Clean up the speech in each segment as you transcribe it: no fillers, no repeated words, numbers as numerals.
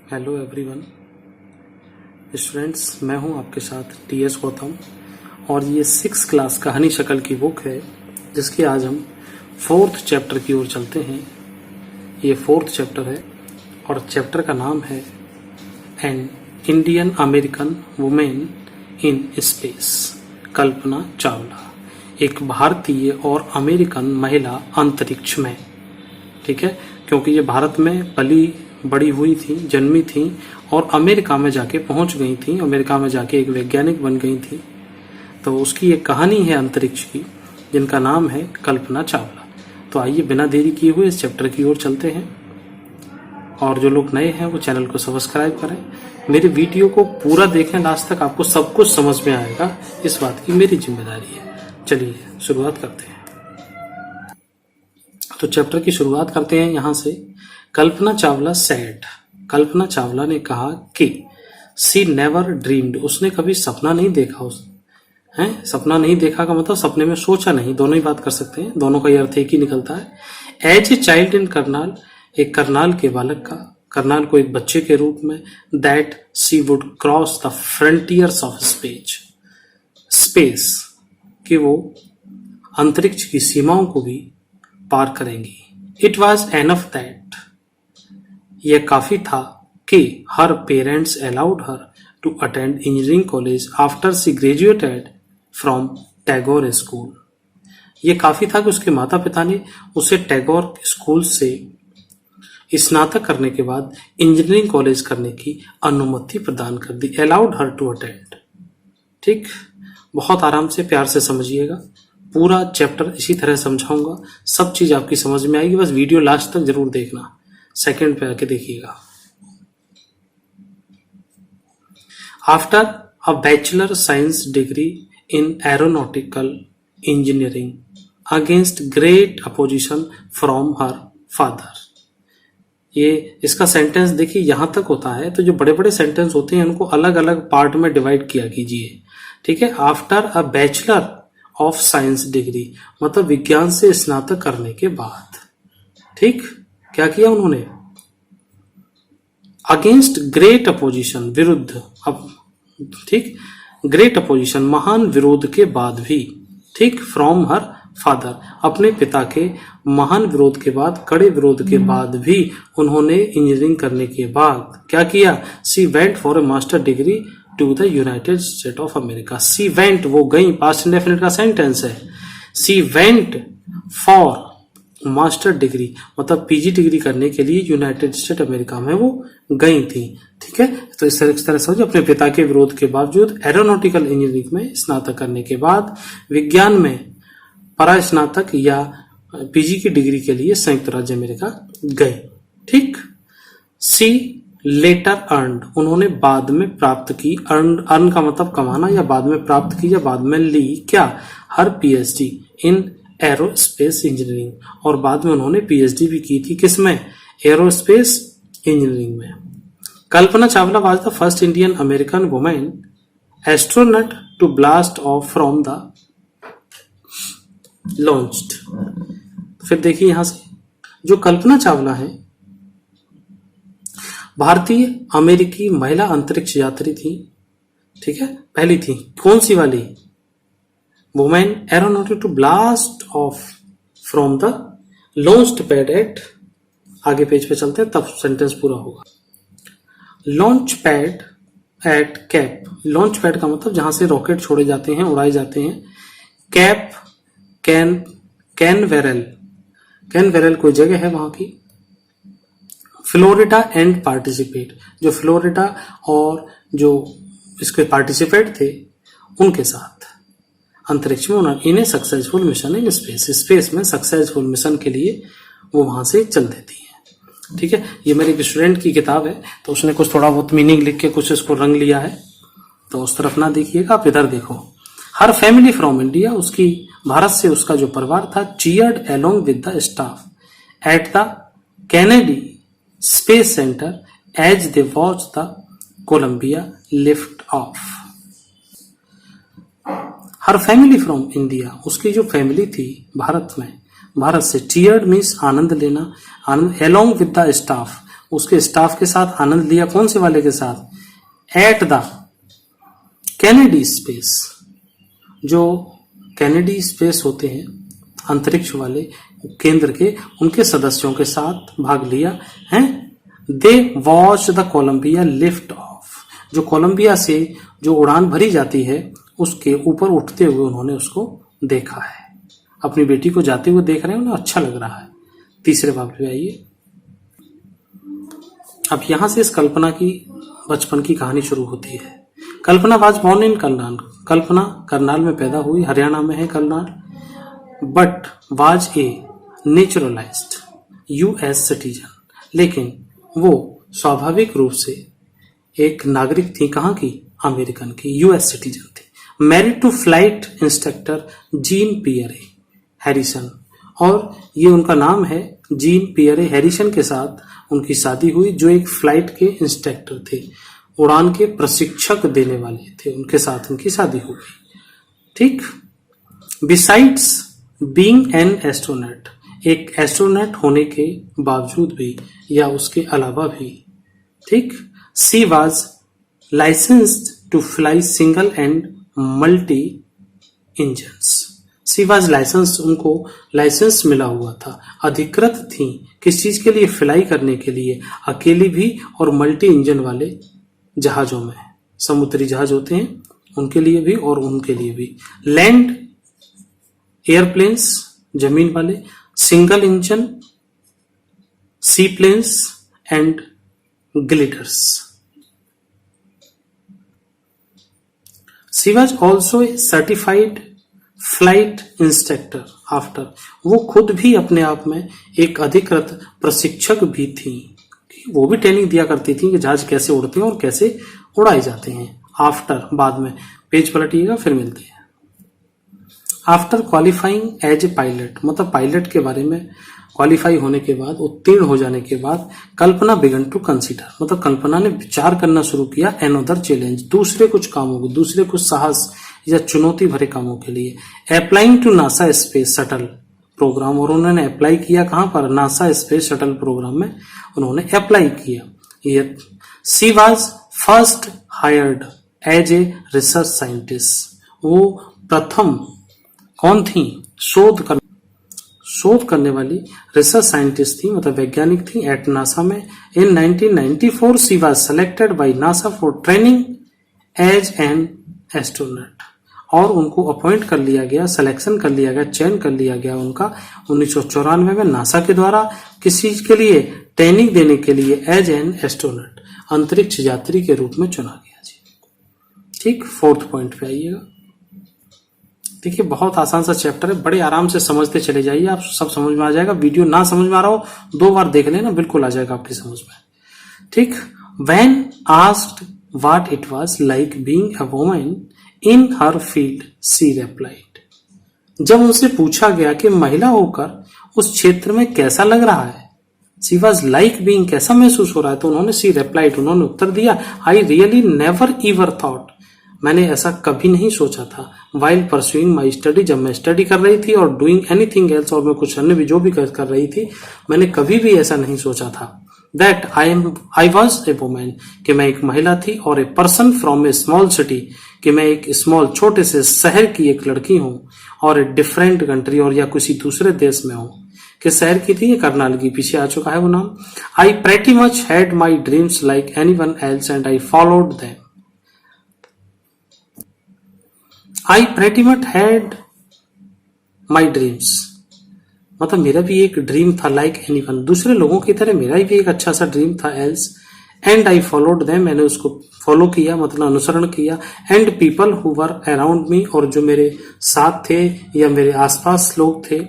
Hello everyone students, मैं हूं आपके साथ टीएस गौतम और ये 6 क्लास कहानी शक्ल की बुक है जिसके आज हम 4th चैप्टर की ओर चलते हैं। ये 4th चैप्टर है और चैप्टर का नाम है an Indian American women in space. Kalpana Chawla, एक भारतीय और अमेरिकन महिला अंतरिक्ष में। ठीक है, क्योंकि ये भारत में पली बड़ी हुई थी, जन्मी थी और अमेरिका में जाके पहुंच गई थी, अमेरिका में जाके एक वैज्ञानिक बन गई थी। तो उसकी एक कहानी है अंतरिक्ष की जिनका नाम है कल्पना चावला। तो आइए बिना देरी किए हुए इस चैप्टर की ओर चलते हैं और जो लोग नए हैं वो चैनल को सब्सक्राइब करें। मेरे वीडियो को पूरा देखें लास्ट तक, आपको सब कुछ समझ में आएगा, इस बात की मेरी जिम्मेदारी है। चलिए शुरुआत करते हैं। तो चैप्टर की शुरुआत करते हैं यहाँ से। कल्पना चावला सेड, कल्पना चावला ने कहा कि सी नेवर ड्रीम्ड, उसने कभी सपना नहीं देखा। सपना नहीं देखा का मतलब सपने में सोचा नहीं, दोनों ही बात कर सकते हैं, दोनों का ये अर्थ एक ही निकलता है। As a child in Karnal, एक करनाल के बालक का, करनाल को एक बच्चे के रूप में, that she would cross the frontiers of space, कि वो अंतरिक्ष की सीमाओं को भी पार करेंगी। इट वॉज एनफ दैट, यह काफी था कि हर parents allowed her to attend engineering college after she graduated from Tagore school. यह काफी था कि उसके माता पिता ने उसे टैगोर स्कूल से स्नातक करने के बाद इंजीनियरिंग कॉलेज करने की अनुमति प्रदान कर दी। Allowed her to attend. ठीक, बहुत आराम से प्यार से समझिएगा, पूरा चैप्टर इसी तरह समझाऊंगा, सब चीज आपकी समझ में आएगी। बस वीडियो लास्ट तक जरूर देखना, सेकंड पे आके देखिएगा। After a bachelor science degree in aeronautical engineering against great opposition from her father. ये इसका सेंटेंस देखिए यहां तक होता है, तो जो बड़े बड़े सेंटेंस होते हैं उनको अलग अलग पार्ट में डिवाइड किया कीजिए। ठीक है, after a bachelor of science degree मतलब विज्ञान से स्नातक करने के बाद। ठीक, क्या किया उन्होंने? अगेंस्ट ग्रेट अपोजिशन, विरुद्ध, अब ठीक, ग्रेट अपोजिशन महान विरोध के बाद भी। ठीक, फ्रॉम हर फादर, अपने पिता के महान विरोध के बाद, कड़े विरोध के बाद भी उन्होंने इंजीनियरिंग करने के बाद क्या किया? She went for a master degree to the United State of America. She went, वो गई, पास्ट इंडेफिनिट का सेंटेंस है। She went for master degree मतलब पीजी डिग्री करने के लिए यूनाइटेड स्टेट अमेरिका में वो गई थी। ठीक है, तो इस तरह समझिए, अपने पिता के विरोध के बावजूद एरोनॉटिकल इंजीनियरिंग में स्नातक करने के बाद विज्ञान में परा स्नातक या पीजी की डिग्री के लिए संयुक्त राज्य अमेरिका गए। ठीक, सी लेटर अर्नड, उन्होंने बाद में प्राप्त की। अर्न का मतलब कमाना, या बाद में प्राप्त की या बाद में ली क्या? हर पीएचडी इन एरोस्पेस इंजीनियरिंग, और बाद में उन्होंने पीएचडी भी की थी किसमें? एरोस्पेस इंजीनियरिंग में। Kalpana Chawla was the first Indian American women astronaut to blast off from the launched. फिर देखिए यहां से, जो कल्पना चावला है भारतीय अमेरिकी महिला अंतरिक्ष यात्री थी। ठीक है, पहली थी, कौन सी वाली? Women aeronautic to blast off from the launched pad at, आगे पेज पे चलते हैं तब सेंटेंस पूरा होगा। Launch pad at Cape, launch pad का मतलब जहां से रॉकेट छोड़े जाते हैं, उड़ाए जाते हैं। कैप कैनवेरल, कैनवेरल कोई जगह है वहां की। फ्लोरिडा एंड पार्टिसिपेट, जो फ्लोरिडा और जो इसके पार्टिसिपेट थे उनके साथ अंतरिक्ष में उन्होंने in successful mission in space, space में सक्सेसफुल मिशन के लिए वो वहां से चल देती है। ठीक है, ये मेरे एक स्टूडेंट की किताब है, तो उसने कुछ थोड़ा बहुत मीनिंग लिख के कुछ इसको रंग लिया है, तो उस तरफ ना देखिएगा, आप इधर देखो। हर फैमिली फ्रॉम इंडिया, उसकी भारत से उसका जो परिवार था, cheered along with the staff at the Kennedy Space Center as they watch the Columbia lift off. Her family from India, उसकी जो फैमिली थी भारत में, भारत से, चीयर्ड मीन्स आनंद लेना, आनंद, अलोंग विद द स्टाफ उसके स्टाफ के साथ आनंद लिया। कौन से वाले के साथ? एट द कैनेडी स्पेस, जो कैनेडी स्पेस होते हैं अंतरिक्ष वाले केंद्र के, उनके सदस्यों के साथ भाग लिया है। They watch the Columbia lift off, जो कोलंबिया से जो उड़ान भरी जाती है उसके ऊपर उठते हुए उन्होंने उसको देखा है। अपनी बेटी को जाते हुए देख रहे हैं, उन्हें अच्छा लग रहा है। तीसरे भाग में आइए। अब यहां से इस कल्पना की बचपन की कहानी शुरू होती है। कल्पना वाज बॉर्न इन करनाल, कल्पना करनाल में पैदा हुई, हरियाणा में है Karnal, but was a naturalised US citizen, लेकिन वो स्वाभाविक रूप से एक नागरिक थी। कहाँ की? अमेरिकन की, यूएस सिटीजन थी। Married to flight instructor Jean Pierre Harrison, और ये उनका नाम है, जीन पियरे हैरिसन के साथ उनकी शादी हुई, जो एक फ्लाइट के इंस्ट्रक्टर थे, उड़ान के प्रशिक्षक देने वाले थे। उनके साथ उनकी शादी हो गई। ठीक। बिसाइड्स बीइंग एन एस्ट्रोनॉट, एक एस्ट्रोनॉट होने के बावजूद भी या उसके अलावा भी, ठीक, she was licensed to fly single and multi engines. She was license, उनको लाइसेंस मिला हुआ था, अधिकृत थी किस चीज के लिए? फ्लाई करने के लिए, अकेली भी और मल्टी इंजन वाले जहाजों में, समुद्री जहाज होते हैं उनके लिए भी और उनके लिए भी। लैंड एयरप्लेन्स, जमीन वाले, single engine sea planes and gliders. She was also a certified flight instructor after, वो खुद भी अपने आप में एक अधिकृत प्रशिक्षक भी थी। वो भी ट्रेनिंग दिया करती थी कि जहाज कैसे उड़ते हैं और कैसे उड़ाए जाते हैं। आफ्टर, बाद में, पेज पलटिएगा फिर मिलते हैं। After qualifying as a pilot, मतलब पायलट के बारे में क्वालिफाई होने के बाद, उत्तीर्ण हो जाने के बाद, कल्पना बिगन टू कंसिडर, मतलब कल्पना ने विचार करना शुरू किया अनदर चैलेंज, दूसरे कुछ कामों को, दूसरे कुछ साहस या चुनौती भरे कामों के लिए। Applying to NASA space shuttle program, और उन्होंने अप्लाई किया कहां पर? नासा स्पेस शटल प्रोग्राम में उन्होंने अप्लाई किया। She was first hired as a research scientist, वो प्रथम कौन थी? शोध करने वाली रिसर्च साइंटिस्ट थी, मतलब वैज्ञानिक थी एट नासा में। In 1994 she was selected by NASA for training as an astronaut, और उनको अपॉइंट कर लिया गया, सिलेक्शन कर लिया गया, चयन कर लिया गया उनका 1994 में नासा के द्वारा। किस चीज के लिए? ट्रेनिंग देने के लिए, एज एन एस्ट्रोनॉट, अंतरिक्ष यात्री के रूप में चुना गया जी। ठीक, फोर्थ पॉइंट पे आइएगा। देखिए बहुत आसान सा चैप्टर है, बड़े आराम से समझते चले जाइए, आप सब समझ में आ जाएगा। वीडियो ना समझ में आ रहा हो 2 बार देख लेना, बिल्कुल आ जाएगा आपकी समझ में। ठीक। When asked what it was like being a woman in her field she replied, जब उनसे पूछा गया कि महिला होकर उस क्षेत्र में कैसा लग रहा है, शी वाज लाइक बीइंग, कैसा महसूस हो रहा है, तो उन्होंने शी रिप्लाइड, उन्होंने उत्तर दिया, I really never ever thought, मैंने ऐसा कभी नहीं सोचा था, वाइल परस्यूइंग माई स्टडी, जब मैं स्टडी कर रही थी, और डूइंग एनीथिंग एल्स, और मैं कुछ अन्य भी जो भी कर रही थी, मैंने कभी भी ऐसा नहीं सोचा था। That I was a women, कि मैं एक महिला थी, और a person from a small city, कि मैं एक स्मॉल छोटे से शहर की एक लड़की हूँ, और ए डिफरेंट कंट्री, और या किसी दूसरे देश में हूँ। किस शहर की थी? ये करनाल की, पीछे आ चुका है वो नाम। I pretty much had my dreams like anyone else and I followed them. I pretty much had my dreams, मतलब मेरा भी एक ड्रीम था, लाइक एनी वन, दूसरे लोगों की तरह मेरा भी एक अच्छा सा ड्रीम था, else, and I followed them, मैंने उसको फॉलो किया, मतलब अनुसरण किया, and people who were around me, और जो मेरे साथ थे या मेरे आसपास लोग थे,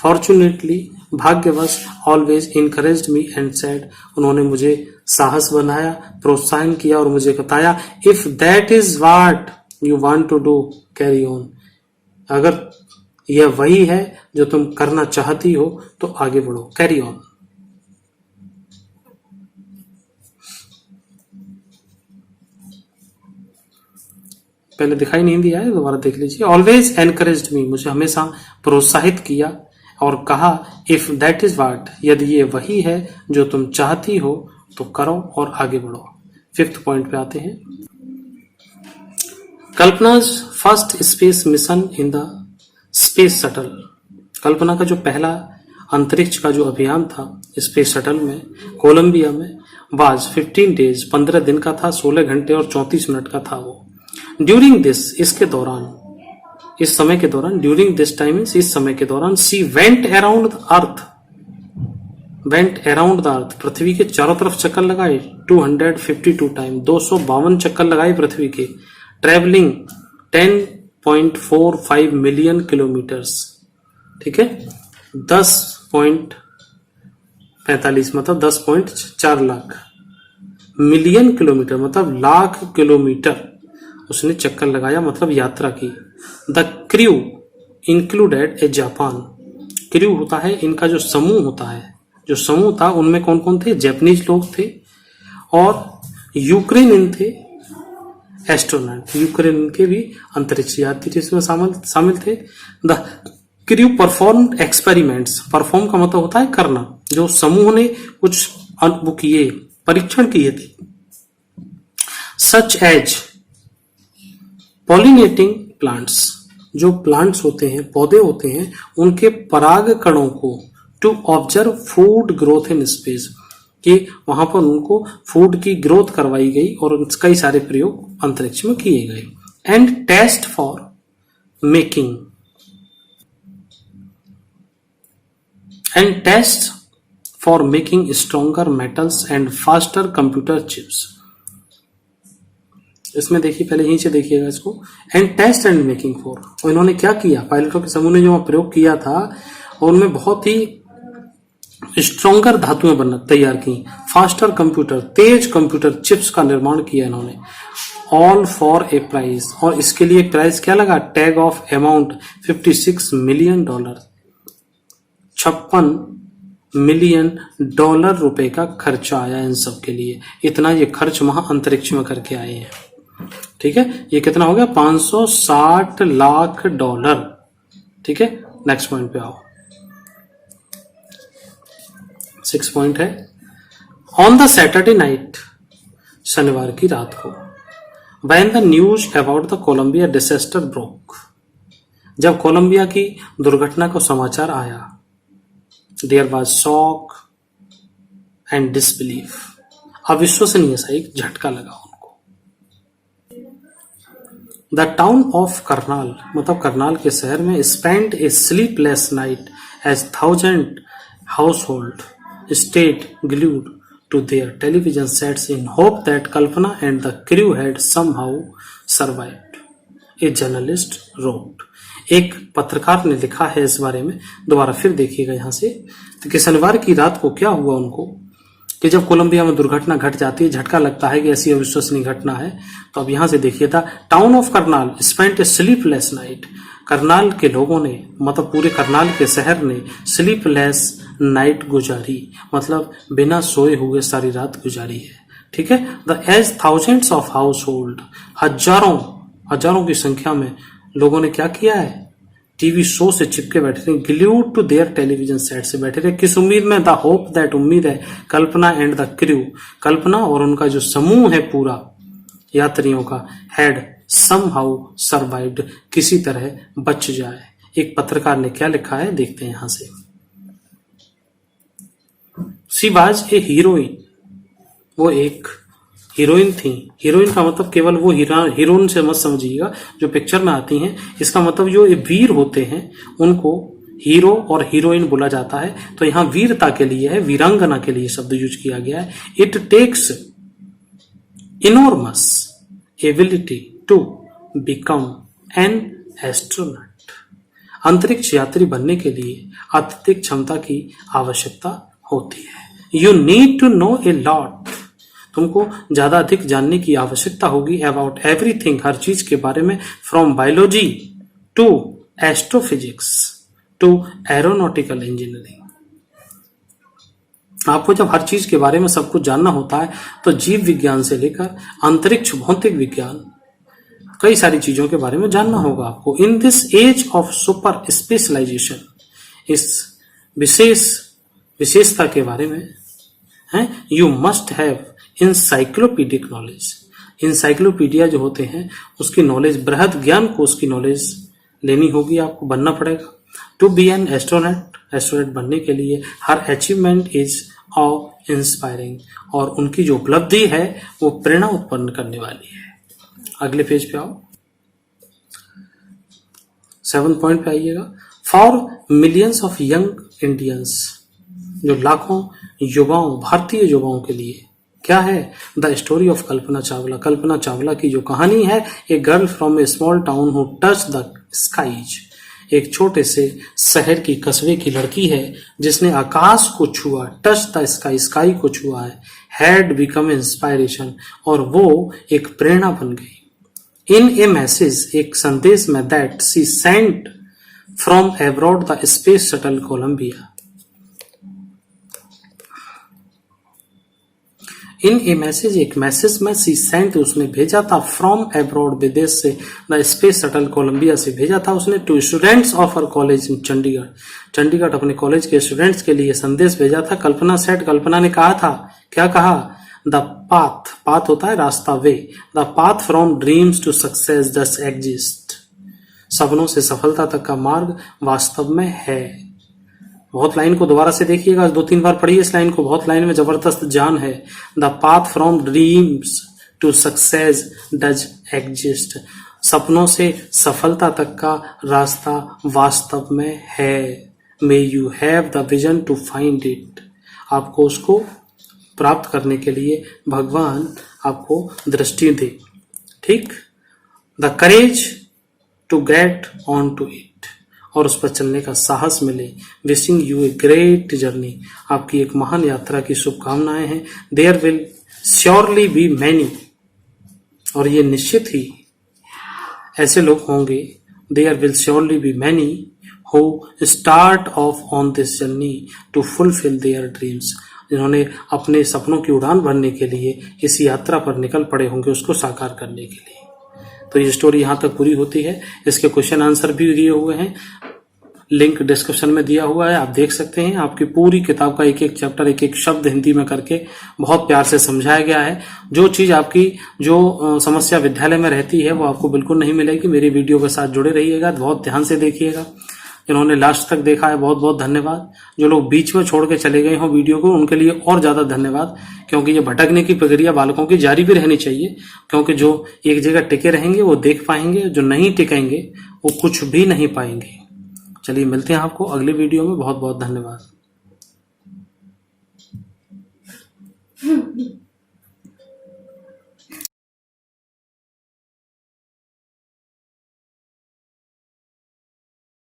फॉर्चुनेटली, भाग्यवश, always encouraged me and said, उन्होंने मुझे साहस बनाया, प्रोत्साहन किया और मुझे बताया, if that is what you want to do carry on, अगर यह वही है जो तुम करना चाहती हो तो आगे बढ़ो, कैरी ऑन। पहले दिखाई नहीं दिया है, दोबारा देख लीजिए। ऑलवेज एनकरेज्ड मी, मुझे हमेशा प्रोत्साहित किया और कहा, इफ दैट इज व्हाट, यदि ये वही है जो तुम चाहती हो, तो करो और आगे बढ़ो। 5th पॉइंट पे आते हैं। कल्पना's first space mission in the space shuttle. Kalpana का जो पहला अंतरिक्ष का जो अभियान था स्पेस शटल में कोलंबिया में वाज 15 डेज 15 दिन का था, 16 घंटे और 34 मिनट का था वो। ड्यूरिंग दिस इसके दौरान इस समय के दौरान ड्यूरिंग दिस टाइम इस समय के दौरान she went around the earth पृथ्वी के चारों तरफ चक्कर लगाए 252 टाइम 252 चक्कर लगाए पृथ्वी के, ट्रेवलिंग 10.45 मिलियन किलोमीटर्स, ठीक है 10.45 मतलब 10.4 लाख, मिलियन किलोमीटर मतलब लाख किलोमीटर उसने चक्कर लगाया मतलब यात्रा की। The crew included A Japan. Crew होता है इनका जो समूह होता है, जो समूह था उनमें कौन कौन थे, जापानीज लोग थे और यूक्रेनियन थे एस्ट्रोनॉट, यूक्रेन के भी अंतरिक्ष यात्री इसमें शामिल थे। The crew perform experiments, perform का मतलब होता है करना, जो समूह ने कुछ किए परीक्षण किए थे। सच एज पॉलिनेटिंग प्लांट्स, जो प्लांट्स होते हैं पौधे होते हैं उनके पराग कणों को, to observe food growth in space, कि वहां पर उनको फूड की ग्रोथ करवाई गई और कई सारे प्रयोग अंतरिक्ष में किए गए। And test for making stronger metals and faster computer chips. इसमें देखिए पहले यहीं से देखिएगा इसको, and test and making for, और इन्होंने क्या किया पायलटों के समूह ने जो प्रयोग किया था और उनमें बहुत ही स्ट्रॉन्गर धातुएं बनना तैयार की, फास्टर कंप्यूटर तेज कंप्यूटर चिप्स का निर्माण किया इन्होंने, ऑल फॉर ए प्राइस, और इसके लिए प्राइस क्या लगा, tag of amount $56 million, 56 million dollar रुपए का खर्चा आया इन सब के लिए। इतना ये खर्च वहां अंतरिक्ष में करके आए हैं, ठीक है। ये कितना हो गया, 560 लाख डॉलर, ठीक है। नेक्स्ट पॉइंट पे आओ। 6 पॉइंट है, ऑन द सैटरडे नाइट, शनिवार की रात को, when the news about the Columbia disaster broke, जब कोलंबिया की दुर्घटना का समाचार आया, there was shock and disbelief, अविश्वसनीय सा एक झटका लगा उनको। द टाउन ऑफ करनाल, मतलब करनाल के शहर में, spend a sleepless night as 1000 household stayed glued to their television sets in hope that Kalpana and the crew had somehow survived. A journalist wrote. एक पत्रकार ने लिखा है इस बारे में, दोबारा फिर देखिएगा यहां से, कि शनिवार की रात को क्या हुआ उनको, कि जब कोलंबिया में दुर्घटना घट जाती है, झटका लगता है कि ऐसी अविश्वसनीय घटना है। तो अब यहां से देखिए था, town of Karnal spent A sleepless night, Karnal के लोगों ने, मतलब पूरे करनाल के शहर ने स्लीपलेस नाइट गुजारी, मतलब बिना सोए हुए सारी रात गुजारी है, ठीक है। The as thousands of house hold, हजारों की संख्या में लोगों ने क्या किया है, टीवी शो से चिपके बैठे थे, glued to their television set से बैठे थे, किस उम्मीद में, द होप दैट, उम्मीद है, कल्पना एंड द क्रू, कल्पना और उनका जो समूह है पूरा यात्रियों का, हैड समहाउ सर्वाइव्ड, किसी तरह बच जाए। एक पत्रकार ने क्या लिखा है देखते हैं यहां से। शी वाज ए हीरोइन, वो एक हीरोइन थी। हीरोइन का मतलब केवल वो हीरोइन से मत समझिएगा जो पिक्चर में आती हैं, इसका मतलब जो वीर होते हैं उनको हीरो और हीरोइन बोला जाता है। तो यहाँ वीरता के लिए है, वीरांगना के लिए शब्द यूज किया गया है। It takes enormous ability to become an astronaut, अंतरिक्ष यात्री बनने के लिए अत्यधिक क्षमता की आवश्यकता होती है। You need to know a lot, तुमको ज्यादा अधिक जानने की आवश्यकता होगी, अबाउट एवरीथिंग, हर चीज के बारे में, from biology to astrophysics to aeronautical engineering. आपको जब हर चीज के बारे में सब कुछ जानना होता है तो जीव विज्ञान से लेकर अंतरिक्ष भौतिक विज्ञान, कई सारी चीजों के बारे में जानना होगा आपको। In this age of super specialisation, इस विशेषता के बारे में, हैं, you must have encyclopedic knowledge. Encyclopedia जो होते हैं उसकी नॉलेज, बृहद ज्ञान को उसकी नॉलेज लेनी होगी, आपको बनना पड़ेगा। To be an astronaut, astronaut बनने के लिए हर अचीवमेंट इज ऑफ इंस्पायरिंग, और उनकी जो उपलब्धि है वो प्रेरणा उत्पन्न करने वाली है। अगले पेज पे आओ, 7 पॉइंट पे आइएगा। For millions of young Indians, जो लाखों युवाओं, भारतीय युवाओं के लिए क्या है, the story of Kalpana Chawla. Kalpana Chawla की जो कहानी है, a girl from a small town who touch the skies, एक छोटे से शहर की, कस्बे की लड़की है जिसने आकाश को छुआ, टच द स्काई, स्काई को छुआ है, हैड बिकम इंस्पायरेशन, और वो एक प्रेरणा बन गई। इन ए मैसेज, एक संदेश में, that she sent from abroad the space shuttle Columbia. In a message, एक मैसेज में, सी सेंट, उसने भेजा था, फ्रॉम एब्रॉड, विदेश से, द स्पेस शटल कोलंबिया से भेजा था उसने, to students of her college in Chandigarh, Chandigarh अपने कॉलेज के स्टूडेंट्स के लिए संदेश भेजा था। कल्पना सेट, कल्पना ने कहा था, क्या कहा, द पाथ, पाथ होता है रास्ता, way, the path from dreams to success does exist, सपनों से सफलता तक का मार्ग वास्तव में है। बहुत लाइन को दोबारा से देखिएगा, 2-3 बार पढ़िए इस लाइन को, बहुत लाइन में जबरदस्त जान है। The path from dreams to success does exist, सपनों से सफलता तक का रास्ता वास्तव में है। May you have the vision to find it, आपको उसको प्राप्त करने के लिए भगवान आपको दृष्टि दे। ठीक, the courage to get on to it, और उस पर चलने का साहस मिले। Wishing you a great journey, आपकी एक महान यात्रा की शुभकामनाएं हैं। There will surely be many, और ये निश्चित ही ऐसे लोग होंगे, there will surely be many who start off on this journey to fulfil their dreams, जिन्होंने अपने सपनों की उड़ान भरने के लिए इस यात्रा पर निकल पड़े होंगे उसको साकार करने के लिए। तो ये स्टोरी यहाँ तक पूरी होती है। इसके क्वेश्चन आंसर भी दिए हुए हैं, लिंक डिस्क्रिप्शन में दिया हुआ है, आप देख सकते हैं। आपकी पूरी किताब का एक एक चैप्टर, एक एक शब्द हिंदी में करके बहुत प्यार से समझाया गया है। जो चीज आपकी, जो समस्या विद्यालय में रहती है वो आपको बिल्कुल नहीं मिलेगी। मेरी वीडियो के साथ जुड़े रहिएगा, बहुत ध्यान से देखिएगा। जिन्होंने लास्ट तक देखा है बहुत बहुत धन्यवाद। जो लोग बीच में छोड़ के चले गए हों वीडियो को, उनके लिए और ज्यादा धन्यवाद, क्योंकि ये भटकने की प्रक्रिया बालकों की जारी भी रहनी चाहिए। क्योंकि जो एक जगह टिके रहेंगे वो देख पाएंगे, जो नहीं टिकेंगे वो कुछ भी नहीं पाएंगे। चलिए मिलते हैं आपको अगले वीडियो में। बहुत बहुत धन्यवाद।